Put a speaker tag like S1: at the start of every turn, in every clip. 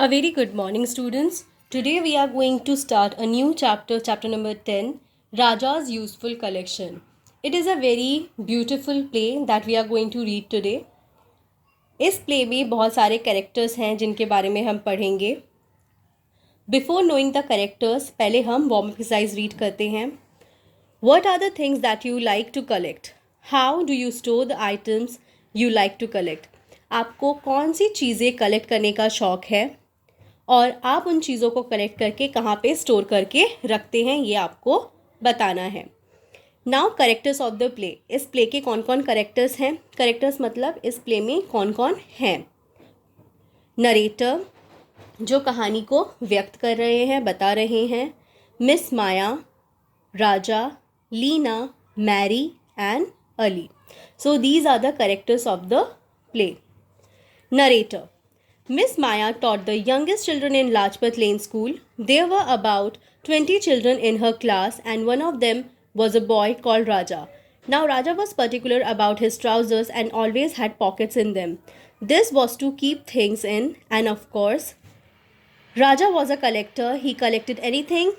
S1: A very good morning, students. Today we are going to start a new chapter, chapter number 10, Raja's Useful Collection. It is a very beautiful play that we are going to read today. इस play में बहुत सारे characters हैं जिनके बारे में हम पढ़ेंगे. बिफोर नोइंग द कैरेक्टर्स, पहले हम वार्म अप एक्सरसाइज रीड करते हैं. What are the things that you like to collect? How do you store the items you like to collect? आपको कौन सी चीज़ें कलेक्ट करने का शौक़ है और आप उन चीज़ों को कलेक्ट करके कहाँ पे स्टोर करके रखते हैं, ये आपको बताना है. Now characters of the play. इस प्ले के कौन कौन करेक्टर्स हैं? करेक्टर्स मतलब इस प्ले में कौन कौन हैं. नरेटर, जो कहानी को व्यक्त कर रहे हैं, बता रहे हैं. Miss Maya, Raja, Leena, Mary and Ali. So these are the characters of the play. Narrator. Miss Maya taught the youngest children in Lajpat Lane School. There were about 20 children in her class and one of them was a boy called Raja. Now Raja was particular about his trousers and always had pockets in them. This was to keep things in, and of course, Raja was a collector. He collected anything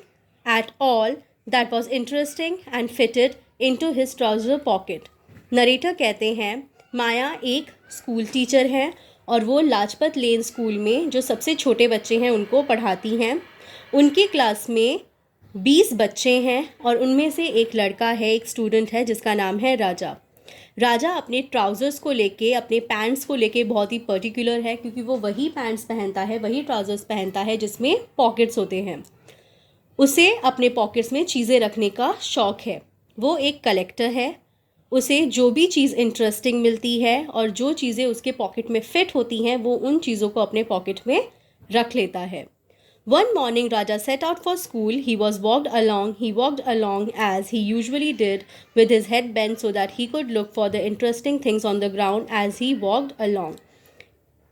S1: at all that was interesting and fitted into his trouser pocket. Narrator कहते हैं माया एक school teacher हैं और वो लाजपत लेन school में जो सबसे छोटे बच्चे हैं उनको पढ़ाती हैं. उनकी क्लास में 20 बच्चे हैं और उनमें से एक लड़का है, एक स्टूडेंट है जिसका नाम है राजा. राजा अपने ट्राउज़र्स को लेके, अपने पैंट्स को लेके बहुत ही पर्टिकुलर है क्योंकि वो वही पैंट्स पहनता है, वही ट्राउज़र्स पहनता है जिसमें पॉकेट्स होते हैं. उसे अपने पॉकेट्स में चीज़ें रखने का शौक़ है. वो एक कलेक्टर है. उसे जो भी चीज़ इंटरेस्टिंग मिलती है और जो चीज़ें उसके पॉकेट में फ़िट होती हैं वो उन चीज़ों को अपने पॉकेट में रख लेता है. One morning Raja set out for school. He walked along as he usually did with his head bent so that he could look for the interesting things on the ground as he walked along.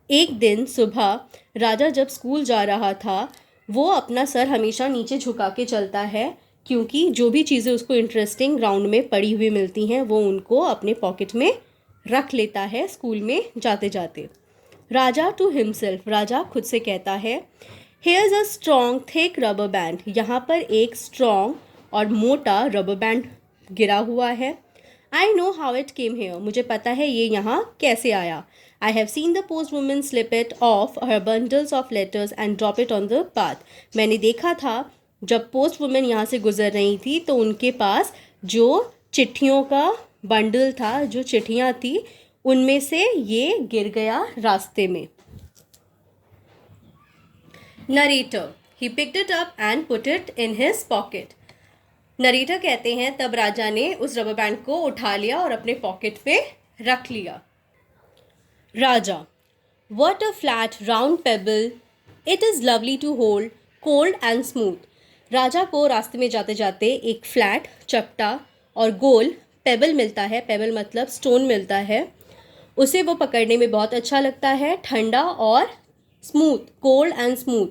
S1: एक दिन सुबह राजा जब school जा रहा था वो अपना sir हमेशा नीचे झुका के चलता है क्योंकि जो भी चीज़ें उसको इंटरेस्टिंग ग्राउंड में पड़ी हुई मिलती हैं वो उनको अपने पॉकेट में रख लेता है स्कूल में जाते जाते. राजा टू हिमसेल्फ. राजा खुद से कहता है here's a strong thick rubber band. यहाँ पर एक स्ट्रॉन्ग और मोटा रबर बैंड गिरा हुआ है. I know how it came here. मुझे पता है ये यहाँ कैसे आया. I have seen the post women slip it of her bundles of letters and drop it on the path. मैंने देखा था जब पोस्ट वुमेन यहाँ से गुजर रही थी तो उनके पास जो चिट्ठियों का बंडल था, जो चिट्ठियाँ थी, उनमें से ये गिर गया रास्ते में. Narrator. He picked it up and put it in his pocket. Narrator कहते हैं तब राजा ने उस रबर बैंड को उठा लिया और अपने पॉकेट पे रख लिया. राजा. What a flat round pebble. It is lovely to hold, cold and smooth. राजा को रास्ते में जाते जाते एक फ्लैट, चपटा और गोल पेबल मिलता है. पेबल मतलब स्टोन मिलता है. उसे वो पकड़ने में बहुत अच्छा लगता है, ठंडा और smooth, cold and smooth.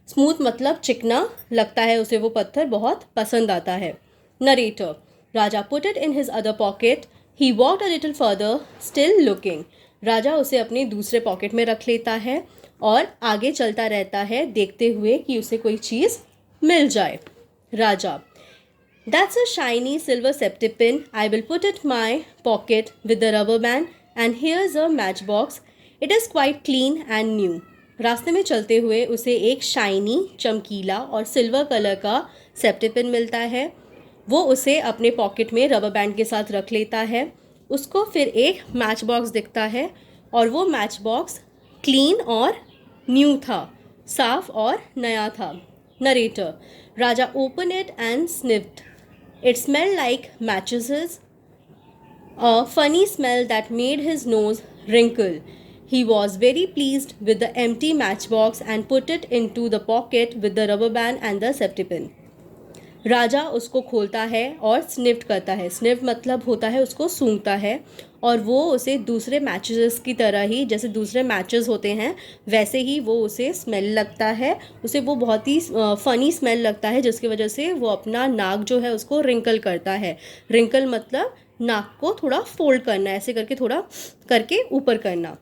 S1: Smooth मतलब चिकना लगता है उसे वो पत्थर, बहुत पसंद आता है. Narrator. Raja put it in his other pocket. He walked a little further still looking. Raja उसे अपने दूसरे पॉकेट में रख लेता है और आगे चलता रहता है देखते हुए कि उसे कोई चीज़ मिल जाए. राजा. That's a shiny silver safety pin. I will put it my pocket with the rubber band and here's a matchbox. It is quite clean and new. रास्ते में चलते हुए उसे एक शाइनी, चमकीला और सिल्वर कलर का सेफ्टी पिन मिलता है. वो उसे अपने पॉकेट में रबर बैंड के साथ रख लेता है. उसको फिर एक मैच बॉक्स दिखता है और वो मैच बॉक्स क्लीन और न्यू था, साफ और नया था. Narrator. Raja opened it and sniffed. It smelled like matches. A funny smell that made his nose wrinkle. He was very pleased with the empty matchbox and put it into the pocket with the rubber band and the safety pin. राजा उसको खोलता है और sniffed करता है. Sniffed मतलब होता है उसको सूंघता है और वो उसे दूसरे मैचेस की तरह ही, जैसे दूसरे मैचेस होते हैं वैसे ही वो उसे स्मेल लगता है. उसे वो बहुत ही फ़नी स्मेल लगता है जिसकी वजह से वो अपना नाक जो है उसको रिंकल करता है. रिंकल मतलब नाक को थोड़ा फोल्ड करना, ऐसे करके थोड़ा करके ऊपर करना.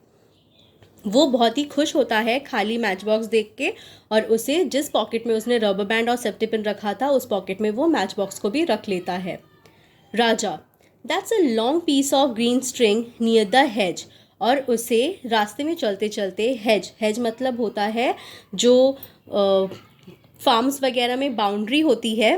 S1: वो बहुत ही खुश होता है खाली मैच बॉक्स देख के, और उसे जिस पॉकेट में उसने रबर बैंड और सेफ्टी पिन रखा था उस पॉकेट में वो मैच बॉक्स को भी रख लेता है। Raja, that's a long piece of green string near the hedge. और उसे रास्ते में चलते चलते हेज मतलब होता है जो फार्म्स वगैरह में बाउंड्री होती है,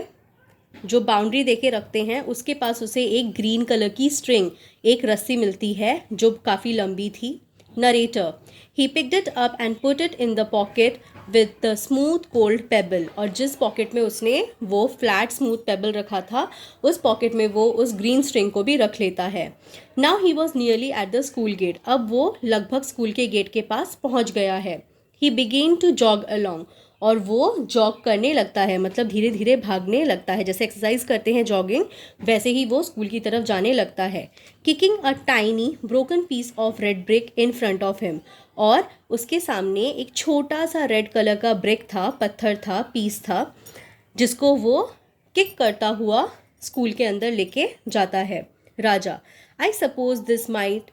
S1: जो बाउंड्री देके रखते हैं, उसके पास उसे एक ग्रीन कलर की स्ट्रिंग, एक रस्सी मिलती है जो काफ़ी लंबी थी। Narrator, he picked it up and put it in the pocket with the smooth cold payable. और जिस पॉकेट में उसने वो फ्लैट स्मूथ पेबल रखा था उस पॉकेट में वो उस ग्रीन स्ट्रिंग को भी रख लेता है। Now he was nearly at the school gate. अब वो लगभग स्कूल के गेट के पास पहुंच गया है। He began to jog along. और वो जॉग करने लगता है, मतलब धीरे धीरे भागने लगता है, जैसे एक्सरसाइज करते हैं जॉगिंग, वैसे ही वो स्कूल की तरफ जाने लगता है। Kicking a tiny broken piece of red brick in front of him. और उसके सामने एक छोटा सा रेड कलर का ब्रिक था, पत्थर था, पीस था, जिसको वो किक करता हुआ स्कूल के अंदर लेके जाता है। Raja, I suppose this might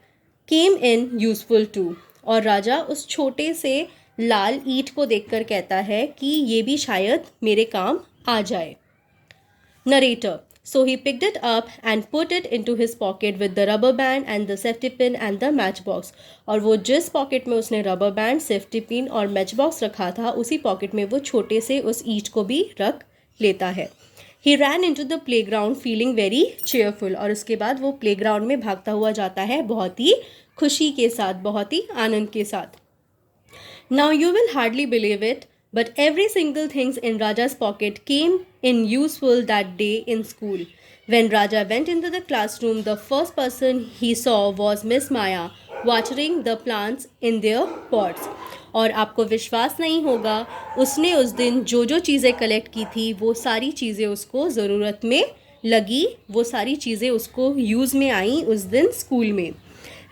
S1: come in useful too. और राजा उस छोटे से लाल ईंट को देखकर कहता है कि ये भी शायद मेरे काम आ जाए। Narrator, so he picked it up and put it into his pocket with the rubber band and the safety pin and the matchbox। और वो जिस पॉकेट में उसने रबर बैंड, सेफ्टी पिन और मैच बॉक्स रखा था उसी पॉकेट में वो छोटे से उस ईंट को भी रख लेता है। He ran into the playground feeling very cheerful। और उसके बाद वो प्लेग्राउंड में भागता हुआ जाता है बहुत ही खुशी के साथ, बहुत ही आनंद के साथ। Now you will hardly believe it, but every single thing in Raja's pocket came in useful that day in school. When Raja went into the classroom, the first person he saw was Miss Maya watering the plants in their pots. और आपको विश्वास नहीं होगा, उसने उस दिन जो जो चीज़ें कलेक्ट की थी वो सारी चीज़ें उसको ज़रूरत में लगी, वो सारी चीज़ें उसको यूज़ में आई उस दिन स्कूल में।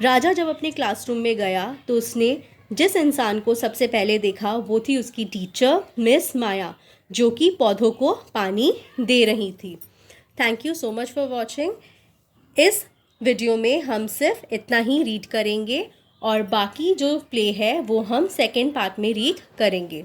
S1: राजा जब अपने क्लासरूम में गया तो उसने जिस इंसान को सबसे पहले देखा वो थी उसकी टीचर मिस माया, जो कि पौधों को पानी दे रही थी। Thank you so much for watching. इस वीडियो में हम सिर्फ इतना ही रीड करेंगे और बाकी जो प्ले है वो हम सेकेंड पार्ट में रीड करेंगे।